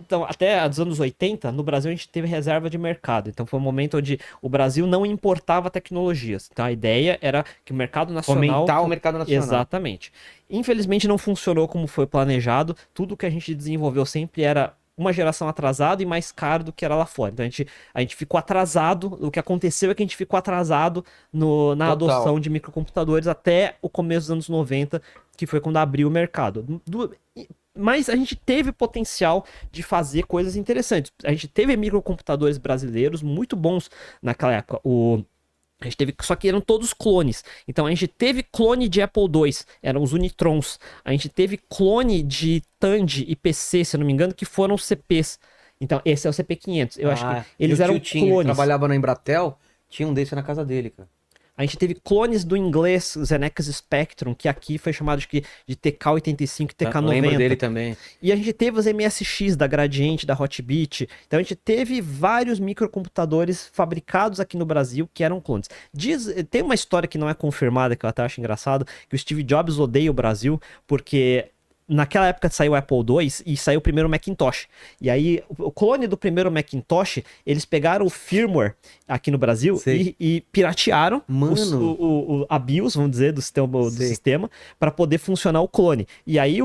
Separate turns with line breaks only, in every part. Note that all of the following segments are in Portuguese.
Então, até os anos 80, no Brasil a gente teve reserva de mercado. Então, foi um momento onde o Brasil não importava tecnologias. Então, a ideia era que o mercado nacional.
Fomentar o mercado nacional.
Exatamente. Infelizmente, não funcionou como foi planejado. Tudo que a gente desenvolveu sempre era uma geração atrasada e mais caro do que era lá fora. Então, a gente ficou atrasado. O que aconteceu é que a gente ficou atrasado na
Total.
adoção de microcomputadores até o começo dos anos 90, que foi quando abriu o mercado. Mas a gente teve potencial de fazer coisas interessantes. A gente teve microcomputadores brasileiros muito bons naquela época. A gente teve, só que eram todos clones. Então a gente teve clone de Apple II, eram os Unitrons. A gente teve clone de Tandy e PC, se eu não me engano, que foram CPs. Então esse é o CP500. Eu acho que
Meu
eles
tio
eram
tinha, ele
clones.
trabalhava na Embratel, tinha um desse na casa dele, cara.
A gente teve clones do inglês Xenex Spectrum, que aqui foi chamado de TK85 e
Lembro dele
TK90.
também.
E a gente teve os MSX da Gradiente, da Hotbit. Então a gente teve vários microcomputadores fabricados aqui no Brasil que eram clones. Tem uma história que não é confirmada, que eu até acho engraçado, que o Steve Jobs odeia o Brasil, porque naquela época saiu o Apple II e saiu o primeiro Macintosh. E aí, o clone do primeiro Macintosh, eles pegaram o firmware aqui no Brasil
Sei.
e piratearam
Mano.
a BIOS, vamos dizer, do
Sei.
sistema, para poder funcionar o clone. E aí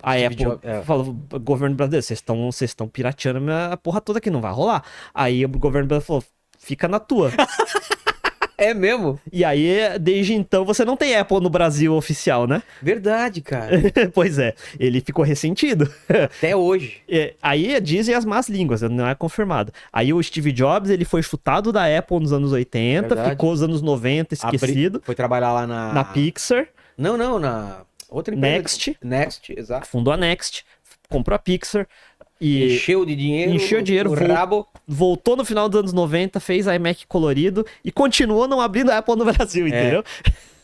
a
Steve
Apple
Jobs,
falou, governo brasileiro, vocês estão pirateando a porra toda que não vai rolar. Aí o governo brasileiro falou, fica na tua.
É mesmo?
E aí, desde então, você não tem Apple no Brasil oficial, né?
Verdade, cara.
Pois é, ele ficou ressentido.
Até hoje.
Aí dizem as más línguas, não é confirmado. Aí o Steve Jobs, ele foi chutado da Apple nos anos 80,
Verdade.
ficou os anos 90 esquecido,
Foi trabalhar lá
na Pixar,
Não, na outra empresa.
Next,
Next, exato.
fundou a Next, comprou a Pixar e
Encheu de dinheiro.
encheu dinheiro,
o rabo.
voltou no final dos anos 90, fez iMac colorido e continuou não abrindo a Apple no Brasil, entendeu?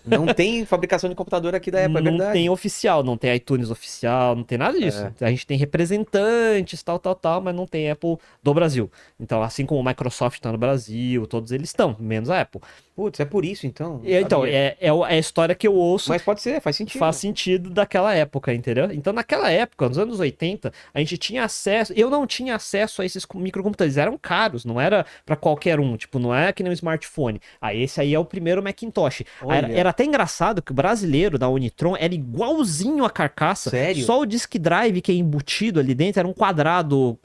Não tem fabricação de computador aqui da Apple, é
Não
verdade.
tem oficial, não tem iTunes oficial, não tem nada disso. A gente tem representantes, tal, mas não tem Apple do Brasil. Então, assim como o Microsoft está no Brasil, todos eles estão, menos a Apple.
Putz, é por isso então. Não
Então,
sabia.
é a história que eu ouço.
Mas pode ser, faz sentido.
Faz sentido daquela época, entendeu? Então, naquela época, nos anos 80, a gente tinha acesso. Eu não tinha acesso a esses microcomputadores, eram caros, não era pra qualquer um. Tipo, não é que nem um smartphone. Esse aí é o primeiro Macintosh. Era,
Olha.
era até engraçado que o brasileiro da Unitron era igualzinho a carcaça.
Sério?
Só o disk drive que é embutido ali dentro era um quadrado,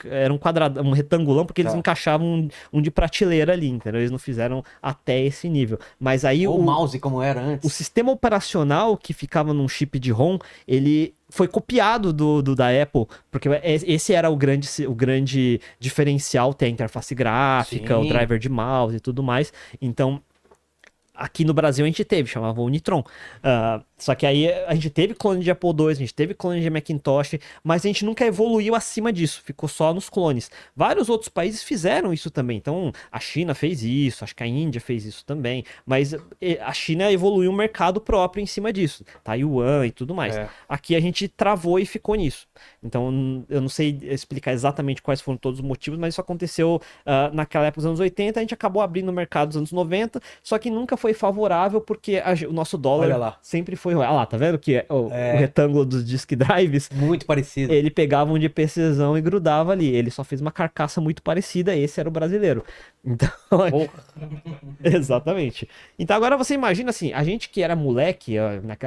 um retangulão, porque eles
Tá.
encaixavam um de prateleira ali, entendeu? Eles não fizeram até esse nível. Mas aí
O mouse como era
o
antes.
sistema operacional que ficava num chip de ROM, ele foi copiado da Apple, porque esse era o grande diferencial, ter a interface gráfica, o
Sim.
driver de mouse e tudo mais. Então, aqui no Brasil a gente teve, chamava Unitron. Só que aí a gente teve clone de Apple II, a gente teve clone de Macintosh, mas a gente nunca evoluiu acima disso, ficou só nos clones. Vários outros países fizeram isso também. Então, a China fez isso, acho que a Índia fez isso também, mas a China evoluiu um mercado próprio em cima disso, Taiwan e tudo mais.
É.
Aqui a gente travou e ficou nisso. Então, eu não sei explicar exatamente quais foram todos os motivos, mas isso aconteceu naquela época dos anos 80, a gente acabou abrindo o mercado dos anos 90, só que nunca foi favorável porque o nosso dólar
Olha lá.
sempre foi. Ah lá, tá vendo que o
É.
retângulo dos disk drives,
Muito parecido.
ele pegava um de PCzão e grudava ali. Ele só fez uma carcaça muito parecida, esse era o brasileiro. Então,
Porra.
exatamente. Então agora você imagina assim, a gente que era moleque,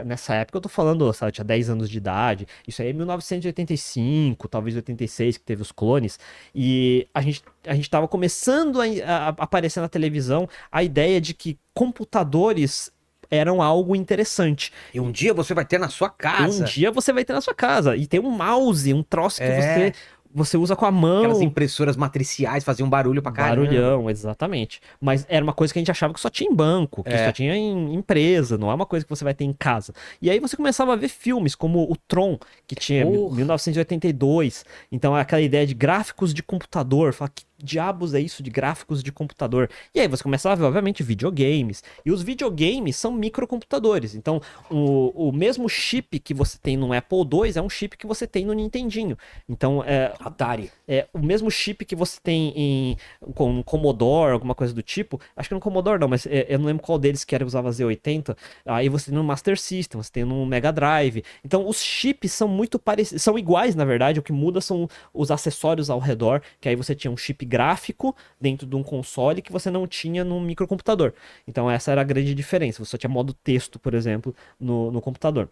nessa época eu tô falando, sabe, tinha 10 anos de idade, isso aí é 1985, talvez 86 que teve os clones, e a gente tava começando a aparecer na televisão a ideia de que computadores eram algo interessante.
E um dia você vai ter na sua casa.
Um dia você vai ter na sua casa. E tem um mouse, um troço que
É.
você usa com a mão.
Aquelas impressoras matriciais faziam barulho pra caramba.
Barulhão, exatamente. Mas era uma coisa que a gente achava que só tinha em banco, que só tinha em empresa, não é uma coisa que você vai ter em casa. E aí você começava a ver filmes como o Tron, que tinha
Porra.
1982. Então aquela ideia de gráficos de computador, fala que diabos é isso de gráficos de computador? E aí você começa a ver, obviamente, videogames. E os videogames são microcomputadores. Então, o mesmo chip que você tem no Apple II é um chip que você tem no Nintendinho. Então,
Atari.
o mesmo chip que você tem com um Commodore, alguma coisa do tipo. Acho que no Commodore não, mas eu não lembro qual deles que era usava Z80. Aí você tem no Master System, você tem no Mega Drive. Então, os chips são muito parecidos, são iguais, na verdade. O que muda são os acessórios ao redor, que aí você tinha um chip gráfico dentro de um console que você não tinha no microcomputador. Então essa era a grande diferença. Você só tinha modo texto, por exemplo, no computador.